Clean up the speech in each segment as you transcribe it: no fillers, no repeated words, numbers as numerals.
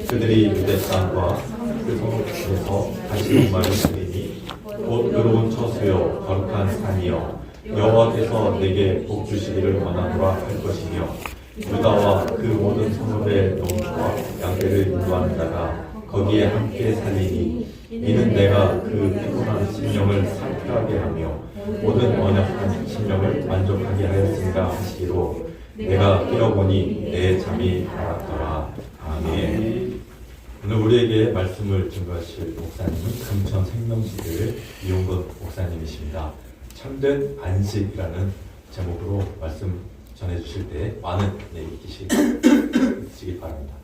그들이 유대 땅과 그 성읍에서 다시 말을 들으니 곧 의로운 처소여 거룩한 산이여 여호와께서 내게 복 주시기를 원하노라 할 것이며 유다와 그 모든 성읍의 농부와 양떼를 인도하는 자가 거기에 함께 살리니 이는 내가 그 피곤한 심령을 상쾌하게 하며 모든 언약한 심령을 만족하게 하였습니다 하시기로 내가 깨어보니 내 잠이 달았더라. 아멘. 오늘 우리에게 말씀을 증거하실 목사님은 금천 생명시대의 이용건 목사님이십니다. 참된 안식이라는 제목으로 말씀 전해주실 때 많은 은혜를 끼시기 바랍니다.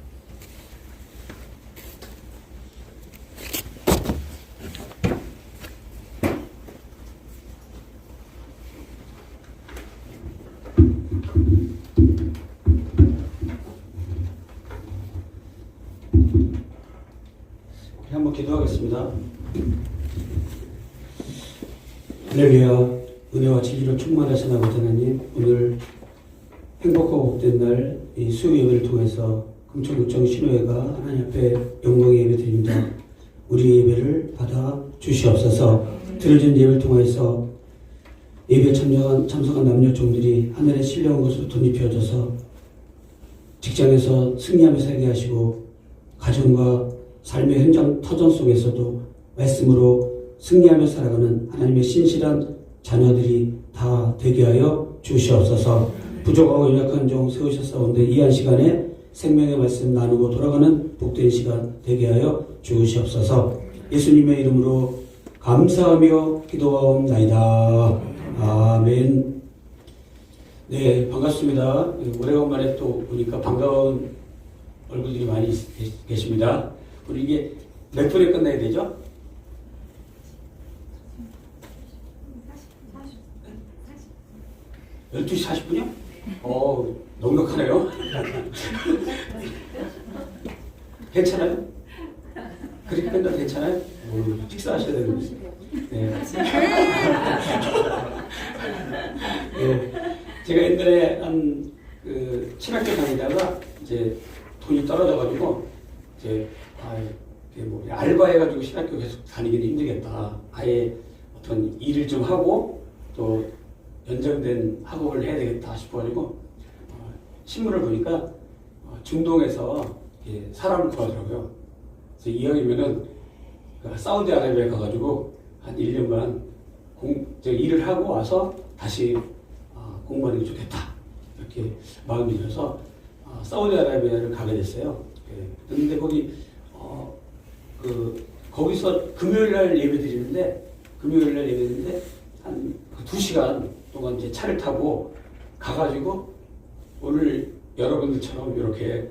한번 기도하겠습니다. 할렐루야. 은혜와 진리로 충만하신 아버지 하나님, 오늘 행복하고 복된 날 이 수요 예배를 통해서 금천구청 신호회가 하나님 앞에 영광의 예배 드립니다. 우리 예배를 받아 주시옵소서. 드려진 예배를 통해서 예배에 참석한 남녀 종들이 하늘의 신령한 것으로 덧입혀져서 직장에서 승리하며 살게 하시고 가정과 삶의 현장 터전 속에서도 말씀으로 승리하며 살아가는 하나님의 신실한 자녀들이 다 되게 하여 주시옵소서. 부족하고 연약한 종 세우셨사온데 이 한 시간에 생명의 말씀 나누고 돌아가는 복된 시간 되게 하여 주시옵소서. 예수님의 이름으로 감사하며 기도하옵나이다. 아멘. 네, 반갑습니다. 오래간만에 또 보니까 반가운 얼굴들이 많이 계십니다. 우리 이게 몇 분에 끝나야 되죠? 12시 40분이요? 넉넉하네요. 괜찮아요? 그렇게 끝나도 괜찮아요? 식사하셔야 되는데. 네. 네. 제가 옛날에 친학교 다니다가 이제 돈이 떨어져가지고 이제 알바해가지고 신학교 계속 다니기는 힘들겠다. 아예 어떤 일을 좀 하고 또 연장된 학업을 해야 되겠다 싶어가지고 신문을 보니까 중동에서 사람을 구하더라고요. 그래서 이왕이면은 사우디아라비아에 가가지고 한 1년만 일을 하고 와서 다시 공부하는 게 좋겠다. 이렇게 마음이 들어서 사우디아라비아를 가게 됐어요. 그런데 거기서 금요일날 예배 드리는데 한 2시간 동안 이제 차를 타고 가가지고 오늘 여러분들처럼 이렇게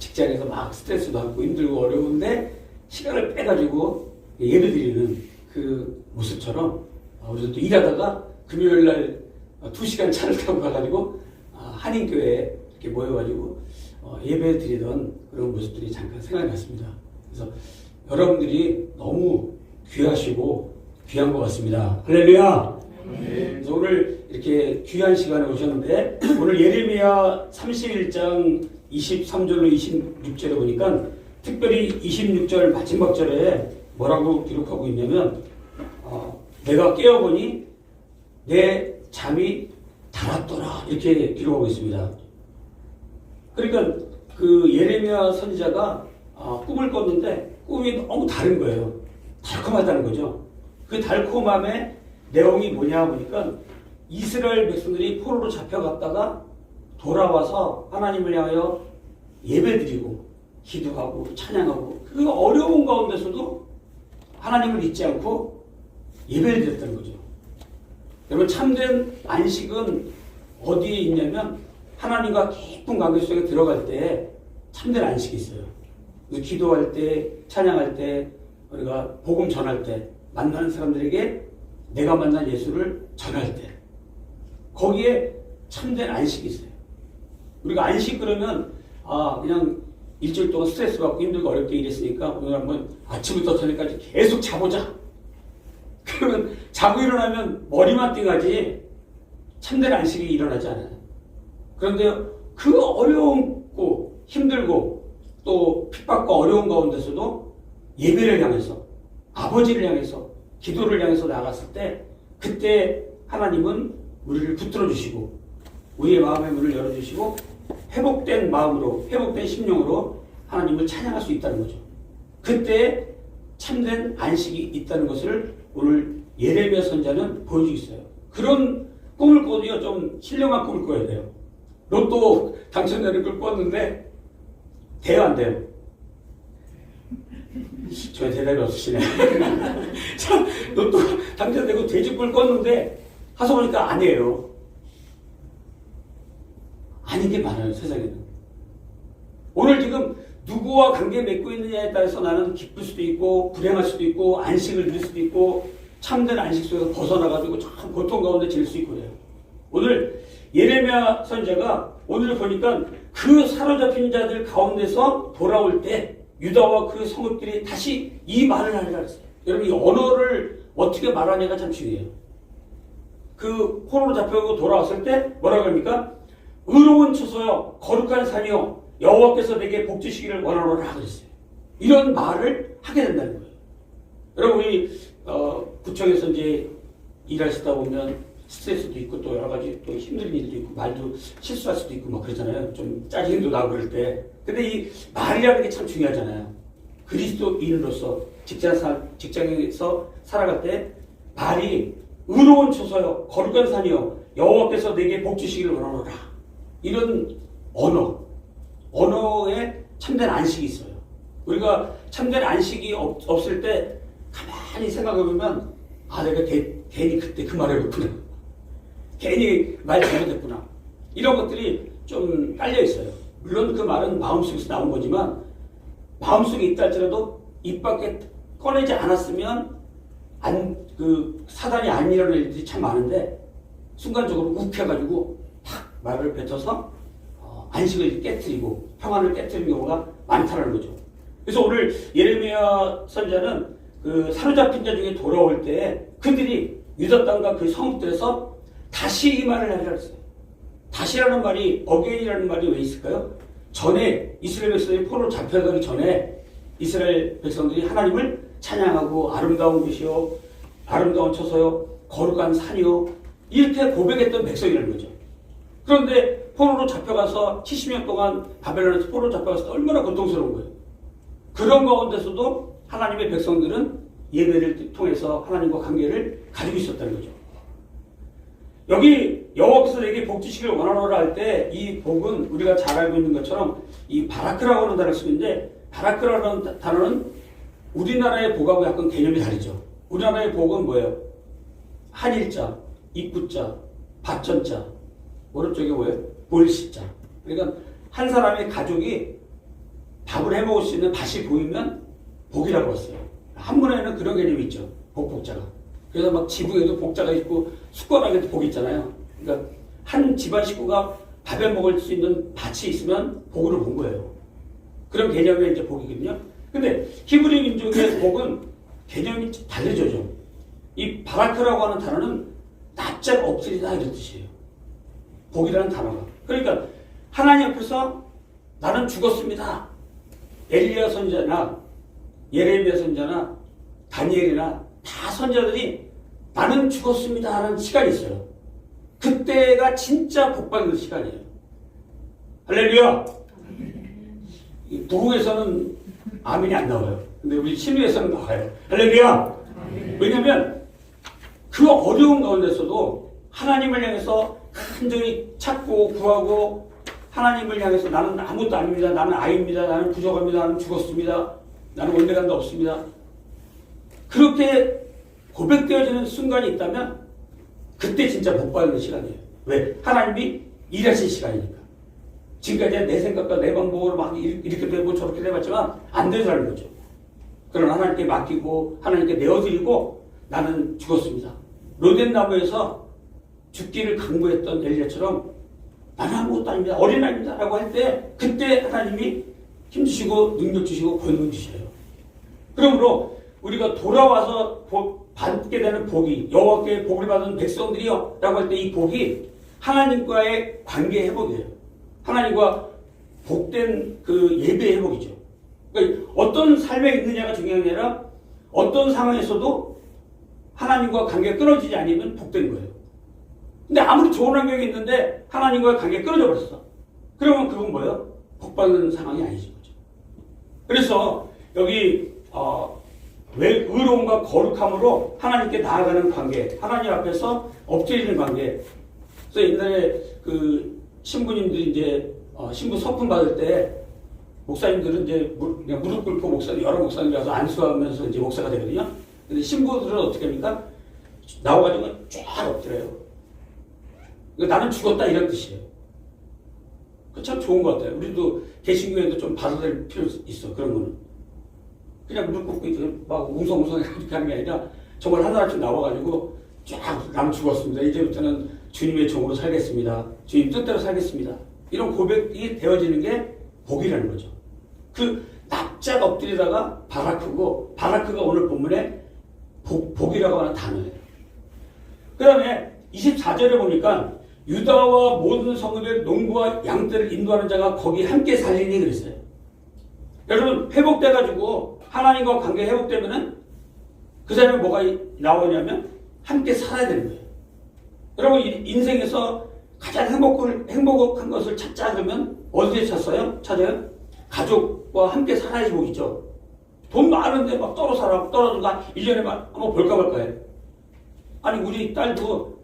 직장에서 막 스트레스도 받고 힘들고 어려운데 시간을 빼가지고 예배 드리는 그 모습처럼 우리도 또 일하다가 금요일날 2시간 차를 타고 가가지고 한인교회에 이렇게 모여가지고 예배 드리던 그런 모습들이 잠깐 생각이 났습니다. 그래서 여러분들이 너무 귀하시고 귀한 것 같습니다. 할렐루야! 그래서 오늘 이렇게 귀한 시간에 오셨는데 오늘 예레미야 31장 23절로 26절에 보니까 특별히 26절 마지막 절에 뭐라고 기록하고 있냐면 내가 깨어보니 내 잠이 달았더라 이렇게 기록하고 있습니다. 그러니까 그 예레미야 선지자가 꿈을 꿨는데 꿈이 너무 다른 거예요. 달콤하다는 거죠. 그 달콤함의 내용이 뭐냐 보니까 이스라엘 백성들이 포로로 잡혀갔다가 돌아와서 하나님을 향하여 예배드리고 기도하고 찬양하고 그 어려운 가운데서도 하나님을 잊지 않고 예배를 드렸다는 거죠. 여러분 참된 안식은 어디에 있냐면 하나님과 깊은 관계 속에 들어갈 때 참된 안식이 있어요. 기도할 때 찬양할 때 우리가 복음 전할 때 만나는 사람들에게 내가 만난 예수를 전할 때 거기에 참된 안식이 있어요. 우리가 안식 그러면 그냥 일주일 동안 스트레스 받고 힘들고 어렵게 일했으니까 오늘 한번 아침부터 저녁까지 계속 자보자. 그러면 자고 일어나면 머리만 띵하지 참된 안식이 일어나지 않아요. 그런데 그 어려움고 힘들고 또 핍박과 어려운 가운데서도 예배를 향해서 아버지를 향해서 기도를 향해서 나갔을 때 그때 하나님은 우리를 붙들어 주시고 우리의 마음의 문을 열어주시고 회복된 마음으로 회복된 심령으로 하나님을 찬양할 수 있다는 거죠. 그때 참된 안식이 있다는 것을 오늘 예레미야 선지자는 보여주고 있어요. 그런 꿈을 꿔도요 좀 신령한 꿈을 꿔야 돼요. 로또 당첨되는 걸 꿨는데 돼요 안 돼요? 저의 대답이 없으시네. 참 로또 당첨되고 돼지꿀 꿨는데 가서 보니까 아니에요. 아닌 게 많아요 세상에는. 오늘 지금 누구와 관계 맺고 있느냐에 따라서 나는 기쁠 수도 있고 불행할 수도 있고 안식을 누릴 수도 있고 참된 안식 속에서 벗어나가지고 참 고통 가운데 지낼 수 있고 그래요. 오늘 예레미야 선지자가 오늘 보니까 그 사로잡힌 자들 가운데서 돌아올 때 유다와 그 성읍들이 다시 이 말을 하리라 했어요. 여러분 이 언어를 어떻게 말하냐가 참 중요해요. 그 포로로 잡혀가고 돌아왔을 때 뭐라고 합니까? 의로운 처소여 거룩한 산이여 여호와께서 내게 복 주시기를 원하노라 그랬어요. 이런 말을 하게 된다는 거예요. 여러분 우리 구청에서 이제 일하시다 보면 스트레스도 있고 또 여러 가지 또 힘든 일도 있고 말도 실수할 수도 있고 막 그러잖아요. 좀 짜증도 나고 그럴 때. 근데 이 말이라는 게 참 중요하잖아요. 그리스도인으로서 직장에서 살아갈 때 말이 의로운 처소여 거룩한 산이여 여호와께서 내게 복 주시기를 원하노라. 이런 언어에 참된 안식이 있어요. 우리가 참된 안식이 없을 때 가만히 생각해보면 아 내가 괜히 그때 그 말을 했구나. 괜히 말 잘못했구나. 이런 것들이 좀 깔려 있어요. 물론 그 말은 마음속에서 나온 거지만 마음속에 있다 할지라도 입 밖에 꺼내지 않았으면 사단이 안 일어날 일들이 참 많은데 순간적으로 욱해가지고 팍 말을 뱉어서 안식을 깨트리고 평안을 깨트리는 경우가 많다는 거죠. 그래서 오늘 예레미야 선지자는 그 사로잡힌 자 중에 돌아올 때 그들이 유다 땅과 그 성읍들에서 다시 이 말을 하리라 했어요. 다시라는 말이 어게인이라는 말이 왜 있을까요? 전에 이스라엘 백성들이 포로로 잡혀가기 전에 이스라엘 백성들이 하나님을 찬양하고 아름다운 곳이요 아름다운 처소요 거룩한 산이요 이렇게 고백했던 백성이라는 거죠. 그런데 포로로 잡혀가서 70년 동안 바벨론에서 포로로 잡혀가서 얼마나 고통스러운 거예요. 그런 가운데서도 하나님의 백성들은 예배를 통해서 하나님과 관계를 가지고 있었다는 거죠. 여기 여호와께서 내게 복 주시기를 원하노라 할 때 이 복은 우리가 잘 알고 있는 것처럼 이 바라크라고 하는 단어를 쓰는데 바라크라고 하는 단어는 우리나라의 복하고 약간 개념이 다르죠. 우리나라의 복은 뭐예요? 한일자, 입구자, 밭전자, 오른쪽에 뭐예요? 볼시자. 그러니까 한 사람의 가족이 밥을 해먹을 수 있는 밭이 보이면 복이라고 했어요. 한문에는 그런 개념이 있죠. 복자가. 그래서 막 지붕에도 복자가 있고 숟가락에도 복이 있잖아요. 그러니까 한 집안 식구가 밥에 먹을 수 있는 밭이 있으면 복으로 본 거예요. 그런 개념의 이제 복이거든요. 근데 히브리 민족의 복은 개념이 다르죠, 좀. 이 바라크라고 하는 단어는 납작 엎드리다 이런 뜻이에요. 복이라는 단어가. 그러니까 하나님 앞에서 나는 죽었습니다. 엘리야 선지자나 예레미야 선지자나 다니엘이나 다 선지자들이 나는 죽었습니다 하는 시간이 있어요. 그때가 진짜 복받는 시간이에요. 할렐루야! 부흥에서는 아멘이 안 나와요. 근데 우리 신유에서는 나와요. 할렐루야! 왜냐면 그 어려운 가운데서도 하나님을 향해서 간절히 찾고 구하고 하나님을 향해서 나는 아무것도 아닙니다. 나는 아이입니다. 나는 부족합니다. 나는 죽었습니다. 나는 원대감도 없습니다. 그렇게 고백되어지는 순간이 있다면 그때 진짜 복받는 시간이에요. 왜? 하나님이 일하신 시간이니까. 지금까지 내 생각과 내 방법으로 막 이렇게 되고 저렇게 해봤지만 안 되더라는 거죠. 그럼 하나님께 맡기고 하나님께 내어드리고 나는 죽었습니다. 로덴 나무에서 죽기를 강구했던 엘리야처럼 나는 아무것도 아닙니다. 어린아이입니다. 라고 할 때 그때 하나님이 힘주시고 능력 주시고 권능 주셔요. 그러므로 우리가 돌아와서 받게 되는 복이 여호와께 복을 받은 백성들이요 라고 할 때 이 복이 하나님과의 관계 회복이에요. 하나님과 복된 그 예배 회복이죠. 그러니까 어떤 삶에 있느냐가 중요한 게 아니라 어떤 상황에서도 하나님과 관계가 끊어지지 않으면 복된 거예요. 근데 아무리 좋은 환경이 있는데 하나님과의 관계가 끊어져 버렸어. 그러면 그건 뭐예요? 복받는 상황이 아니지 거죠. 그래서 여기 왜 의로움과 거룩함으로 하나님께 나아가는 관계, 하나님 앞에서 엎드리는 관계. 그래서 옛날에 그 신부님들이 이제 신부 서품 받을 때 목사님들은 이제 그냥 무릎 꿇고 여러 목사님이 와서 안수하면서 이제 목사가 되거든요. 근데 신부들은 어떻게 합니까? 나와가지고 쫙 엎드려요. 그러니까 나는 죽었다 이런 뜻이에요. 그 참 좋은 것 같아요. 우리도 개신교에도 좀 받아들일 필요 있어. 그런 거는. 그냥 무릎 꿇고 막 웅성웅성 이렇게 하는 게 아니라 정말 하나씩 나와가지고 쫙 남 죽었습니다. 이제부터는 주님의 종으로 살겠습니다. 주님 뜻대로 살겠습니다. 이런 고백이 되어지는 게 복이라는 거죠. 그 납작 엎드리다가 바라크가 오늘 본문에 복이라고 하는 단어예요. 그 다음에 24절에 보니까 유다와 모든 성읍의 농부와 양떼를 인도하는 자가 거기 함께 살리니 그랬어요. 여러분 회복돼가지고 하나님과 관계 회복되면은 그 사람이 뭐가 나오냐면 함께 살아야 되는 거예요. 여러분 인생에서 가장 행복한 것을 찾자 그러면 어디에 찾아요? 가족과 함께 살아야지 복이죠. 돈 많은데 막 떨어져도 1년에 한번 볼까 말까요? 아니 우리 딸도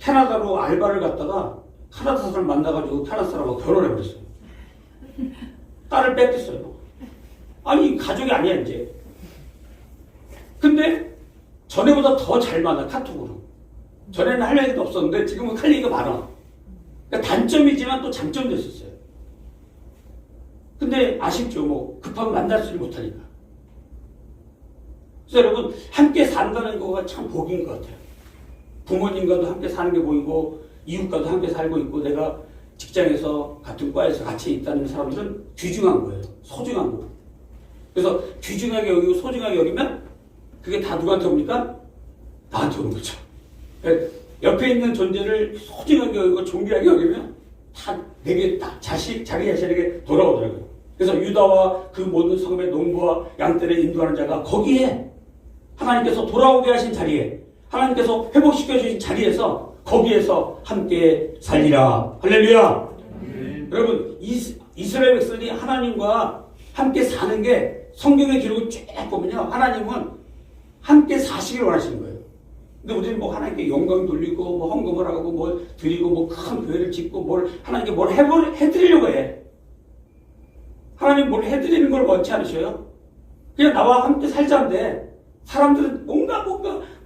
캐나다로 알바를 갔다가 캐나다 사람을 만나가지고 캐나다 사람하고 결혼해버렸어요. 딸을 뺏겼어요. 아니 가족이 아니야 이제. 근데 전에보다 더 잘 만나 카톡으로. 전에는 할 얘기도 없었는데 지금은 할 얘기가 많아. 그러니까 단점이지만 또 장점도 있었어요. 근데 아쉽죠. 뭐 급하면 만나지 못하니까. 그래서 여러분 함께 산다는 거가 참 복인 것 같아요. 부모님과도 함께 사는 게 보이고 이웃과도 함께 살고 있고 내가 직장에서 같은 과에서 같이 있다는 사람들은 귀중한 거예요. 소중한 거. 그래서 귀중하게 여기고 소중하게 여기면 그게 다 누구한테 옵니까? 나한테 오는 거죠. 그러니까 옆에 있는 존재를 소중하게 여기고 존귀하게 여기면 다 내게 자기 자신에게 돌아오더라고요. 그래서 유다와 그 모든 성읍의 농부와 양떼를 인도하는 자가 거기에 하나님께서 돌아오게 하신 자리에 하나님께서 회복시켜 주신 자리에서 거기에서 함께 살리라. 할렐루야. 여러분 이스라엘 백성이 하나님과 함께 사는 게 성경의 기록을 쭉 보면요. 하나님은 함께 사시길 원하시는 거예요. 근데 우리는 뭐 하나님께 영광 돌리고 뭐 헌금을 하고 뭐 드리고 뭐 큰 교회를 짓고 하나님께 뭘 해드리려고 해. 하나님 뭘 해드리는 걸 원치 않으셔요. 그냥 나와 함께 살자는데 사람들은 뭔가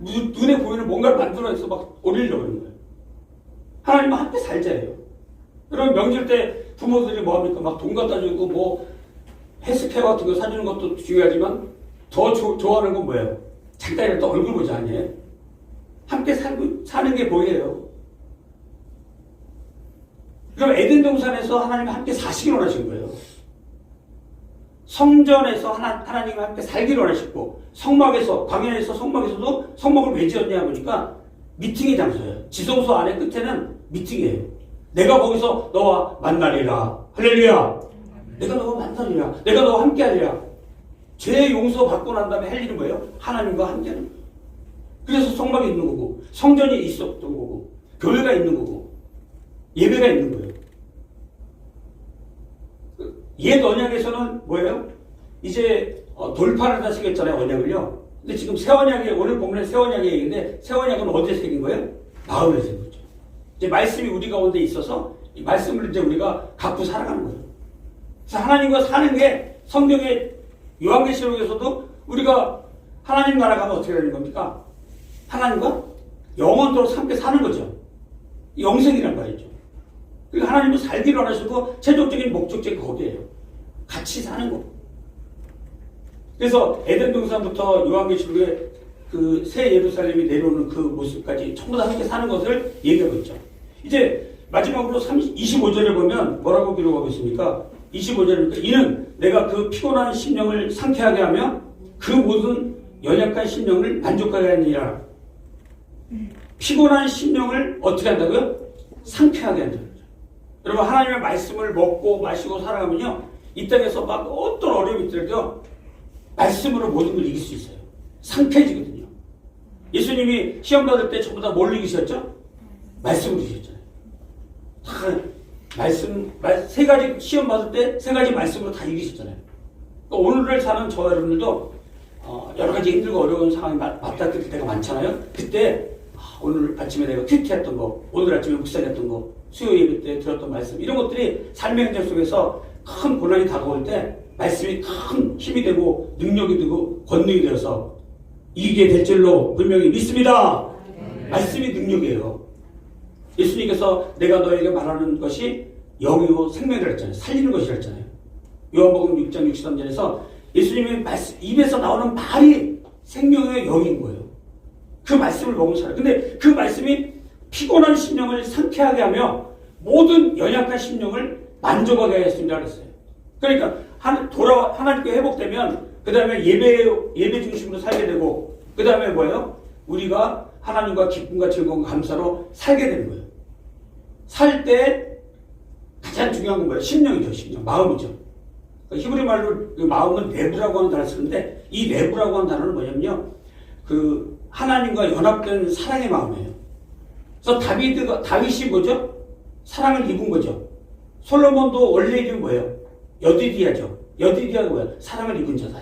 눈에 보이는 뭔가를 만들어내서 막 올리려고 하는 거예요. 하나님은 함께 살자예요. 여러분 명절 때 부모들이 뭐합니까? 막 돈 갖다 주고 뭐 헬스케어 같은 거 사주는 것도 중요하지만 더 좋아하는 건 뭐예요? 잠깐이라도 얼굴 보자 아니에요? 함께 사는 게 보여요. 그럼 에덴 동산에서 하나님이 함께 사시길 원하신 거예요. 성전에서 하나님과 함께 살기를 원하시고 성막에서 광야에서 성막에서도 성막을 왜 지었냐 보니까 미팅의 장소예요. 지성소 안에 끝에는 미팅이에요. 내가 거기서 너와 만나리라. 할렐루야. 내가 너와 만나리라. 내가 너와 함께하리라. 죄 용서 받고 난 다음에 할 일은 뭐예요? 하나님과 함께하는 거예요. 그래서 성막이 있는 거고 성전이 있었던 거고 교회가 있는 거고 예배가 있는 거예요. 옛 언약에서는 뭐예요? 이제 돌파를 다시 했잖아요, 언약을요. 근데 지금 새 언약이 오늘 보면 새 언약의 얘기인데 새 언약은 어디에 새긴 거예요? 마음에 새긴 거죠. 이제 말씀이 우리 가운데 있어서 이 말씀을 이제 우리가 갖고 살아가는 거예요. 그래서 하나님과 사는 게 성경의 요한계시록에서도 우리가 하나님 나라 가면 어떻게 되는 겁니까? 하나님과 영원토록 함께 사는 거죠. 영생이란 말이죠. 그러니까 하나님은 살기를 원하시고 최종적인 목적지가 거기에요. 같이 사는 거. 그래서 에덴 동산부터 요한계시록에 그 새 예루살렘이 내려오는 그 모습까지 전부 다 함께 사는 것을 얘기하고 있죠. 이제 마지막으로 25절에 보면 뭐라고 기록하고 있습니까? 25절에 이는 내가 그 피곤한 심령을 상쾌하게 하며 그 모든 연약한 심령을 만족하게 하느니라. 피곤한 심령을 어떻게 한다고요? 상쾌하게 한다. 여러분 하나님의 말씀을 먹고 마시고 살아가면요 이 땅에서 막 어떤 어려움이 있더라도 말씀으로 모든 걸 이길 수 있어요. 상쾌해지거든요. 예수님이 시험 받을 때 전부 다 뭘 이기셨죠? 말씀으로 이기셨잖아요. 다 세 가지 시험 받을 때 세 가지 말씀으로 다 이기셨잖아요. 그러니까 오늘을 사는 저와 여러분들도 여러 가지 힘들고 어려운 상황이 맞닥뜨릴 때가 많잖아요. 그때 오늘 아침에 내가 큐티했던 거, 오늘 아침에 묵상했던 거, 수요 예배 때 들었던 말씀, 이런 것들이 삶의 현장 속에서 큰 고난이 다가올 때 말씀이 큰 힘이 되고 능력이 되고 권능이 되어서 이기게 될 줄로 분명히 믿습니다. 말씀이 능력이에요. 예수님께서 내가 너에게 말하는 것이 영이요 생명이라 했잖아요. 살리는 것이라 했잖아요. 요한복음 6장 63절에서 예수님의 말씀, 입에서 나오는 말이 생명의 영인 거예요. 그 말씀을 먹은 사람. 근데 그 말씀이 피곤한 심령을 상쾌하게 하며 모든 연약한 심령을 만족하게 하였습니다 그랬어요. 그러니까 하나님께 회복되면 그 다음에 예배 중심으로 살게 되고 그 다음에 뭐예요? 우리가 하나님과 기쁨과 즐거움과 감사로 살게 되는 거예요. 살 때 가장 중요한 건 뭐예요? 심령이죠. 심령. 마음이죠. 히브리 말로 그 마음은 내부라고 하는 단어를 쓰는데 이 내부라고 하는 단어는 뭐냐면요. 그 하나님과 연합된 사랑의 마음이에요. 그래서 다윗이 뭐죠? 사랑을 입은 거죠. 솔로몬도 원래 이름이 뭐예요? 여디디아죠. 여디디아가 뭐예요? 사랑을 입은 자다.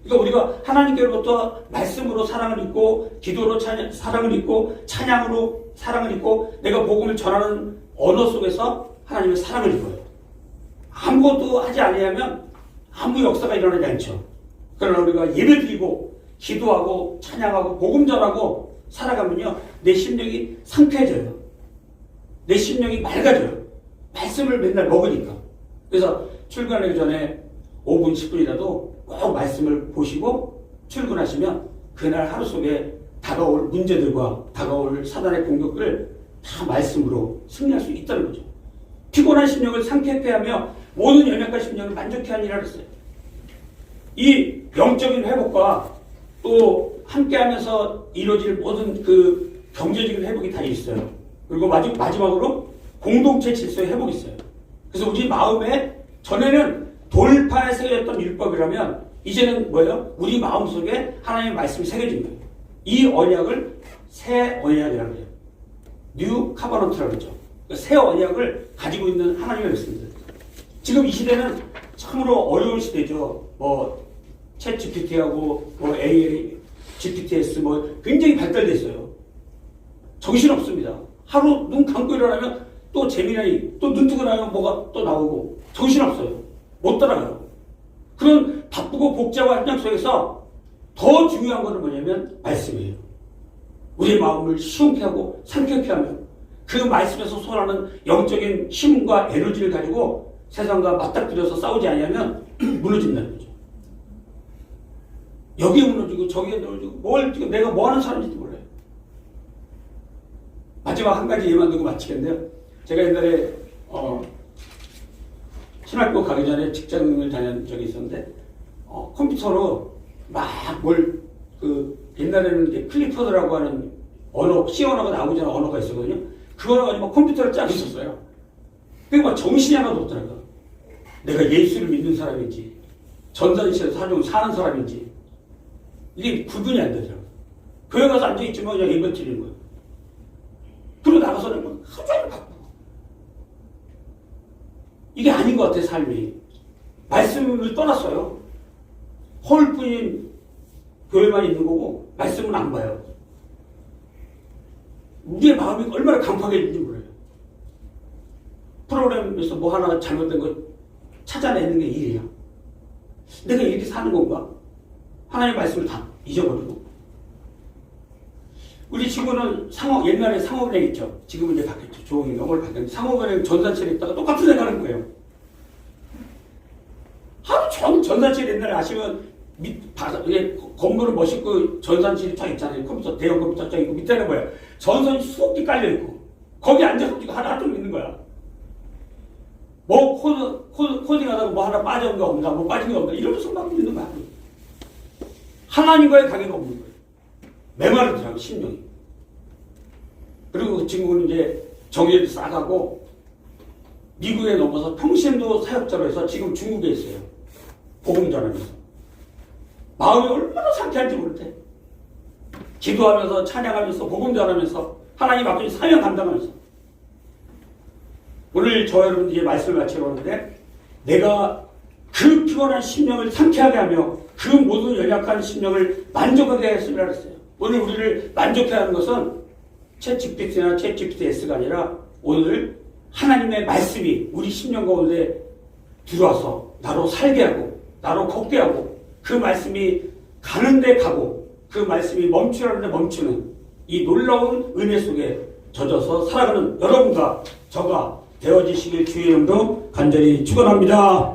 그러니까 우리가 하나님께로부터 말씀으로 사랑을 입고 기도로 사랑을 입고 찬양으로 사랑을 입고 내가 복음을 전하는 언어 속에서 하나님의 사랑을 입어요. 아무것도 하지 아니하면 아무 역사가 일어나지 않죠. 그러나 우리가 예배드리고 기도하고 찬양하고 복음 전하고 살아가면요 내 심령이 상쾌해져요. 내 심령이 맑아져요. 말씀을 맨날 먹으니까. 그래서 출근하기 전에 5분 10분이라도 꼭 말씀을 보시고 출근하시면 그날 하루 속에 다가올 문제들과 다가올 사단의 공격을 다 말씀으로 승리할 수 있다는 거죠. 피곤한 심령을 상쾌하게 하며 모든 연약한 심령을 만족해 하니라 그랬어요. 이 영적인 회복과 또 함께하면서 이루어질 모든 그 경제적인 회복이 다 있어요. 그리고 마지막으로 공동체 질서의 회복이 있어요. 그래서 우리 마음에 전에는 돌판에 새겨졌던 율법이라면 이제는 뭐예요? 우리 마음속에 하나님의 말씀이 새겨진 거예요. 이 언약을 새 언약이라고 해요. 뉴 카버넌트라고 그러죠. 새 언약을 가지고 있는 하나님의 말씀입니다. 지금 이 시대는 참으로 어려운 시대죠. 챗 GPT하고 AI, GPTS 굉장히 발달돼 있어요. 정신 없습니다. 하루 눈 감고 일어나면 또 재미나이, 또 눈 뜨고 나면 뭐가 또 나오고 정신 없어요. 못 따라가요. 그런 바쁘고 복잡한 현장 속에서 더 중요한 것은 뭐냐면 말씀이에요. 우리의 마음을 시원케 하고 상쾌케 하며 그 말씀에서 솟아나는 영적인 힘과 에너지를 가지고 세상과 맞닥뜨려서 싸우지 않으면 무너진다는 거죠. 여기에 무너지고 저기에 무너지고 내가 뭐 하는 사람인지도 몰라요. 마지막 한 가지 예만 들고 마치겠는데요. 제가 옛날에 신학교 가기 전에 직장을 다닌 적이 있었는데 컴퓨터로 막 옛날에는 이제 클리퍼드라고 하는 언어, C 언어가 나오기 전에 언어가 있었거든요. 그거를 가지고 컴퓨터를 짜고 있었어요. 그러니까 정신이 하나도 없더라고요. 내가 예수를 믿는 사람인지 전산실에서 사는 사람인지 이게 구분이 안 되더라고요. 교회 가서 앉아있지만 그냥 예배 드리는 거예요. 그리고 나가서는 하루 종일 바쁘고 이게 아닌 것 같아요. 삶이. 말씀을 떠났어요. 허울뿐인 교회만 있는 거고 말씀은 안 봐요. 우리의 마음이 얼마나 강팍해 있는지 몰라요. 프로그램에서 뭐 하나 잘못된 거 찾아내는 게 일이야. 내가 이렇게 사는 건가? 하나님의 말씀을 다 잊어버리고. 우리 친구는 옛날에 상업은행 있죠. 지금은 이제 바뀌었죠. 조용히 영어를 바뀌었는데 상업은행 전산실에 있다가 똑같은 데 가는 거예요. 하루 종일 전산실 옛날에 아시면 건물은 멋있고 전산실이 쫙 있잖아요. 컴퓨터, 대형 컴퓨터 쫙 있고 밑에는 뭐야? 전선이 수억 개 깔려있고 거기 앉아서 하나 좀 있는 거야. 코딩하다가 뭐 하나 빠진 거 없나, 뭐 빠진 거 없나 이러면서 막 있는 거야. 하나님과의 관계가 없는 거예요. 메마르더라고 심령이. 그리고 그 친구는 이제 정의를 싸가고 미국에 넘어서 평신도 사역자로 해서 지금 중국에 있어요. 복음 전하면서. 마음이 얼마나 상쾌한지 모를 때. 기도하면서 찬양하면서 복음 전하면서 하나님 앞에 사명 감당하면서. 오늘 저 여러분 이제 말씀을 마치러 오는데 내가 그 피곤한 심령을 상쾌하게 하며 그 모든 연약한 심령을 만족하게 하였으리라 그랬어요. 오늘 우리를 만족해 하는 것은 챗GPT나 챗GPTS가 아니라 오늘 하나님의 말씀이 우리 심령 가운데 들어와서 나로 살게 하고 나로 걷게 하고 그 말씀이 가는데 가고 그 말씀이 멈추라는데 멈추는 이 놀라운 은혜 속에 젖어서 살아가는 여러분과 저가 되어지시길 주의 이름으로 간절히 축원합니다.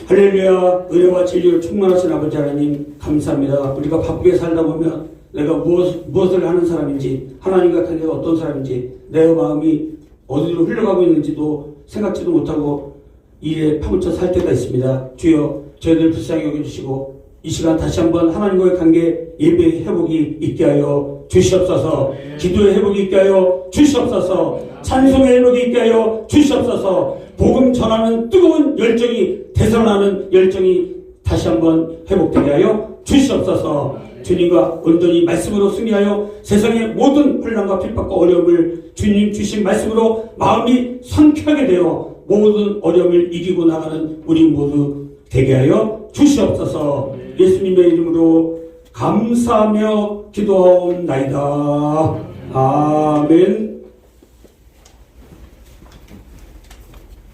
할렐루야. 은혜와 진리를 충만하신 아버지 하나님 감사합니다. 우리가 바쁘게 살다 보면 내가 무엇을 하는 사람인지 하나님과 관계가 어떤 사람인지 내 마음이 어디로 흘러가고 있는지도 생각지도 못하고 이에 파묻혀 살 때가 있습니다. 주여 저희들 불쌍히 여겨주시고 이 시간 다시 한번 하나님과의 관계 예배의 회복이 있게 하여 주시옵소서. 기도의 회복이 있게 하여 주시옵소서. 찬송의 회복이 있게 하여 주시옵소서. 복음 전하는 뜨거운 열정이 되살아나는 열정이 다시 한번 회복되게 하여 주시옵소서. 주님과 온전히 말씀으로 승리하여 세상의 모든 혼란과 핍박과 어려움을 주님 주신 말씀으로 마음이 상쾌하게 되어 모든 어려움을 이기고 나가는 우리 모두 되게 하여 주시옵소서. 예수님의 이름으로 감사하며 기도하옵나이다. 아멘.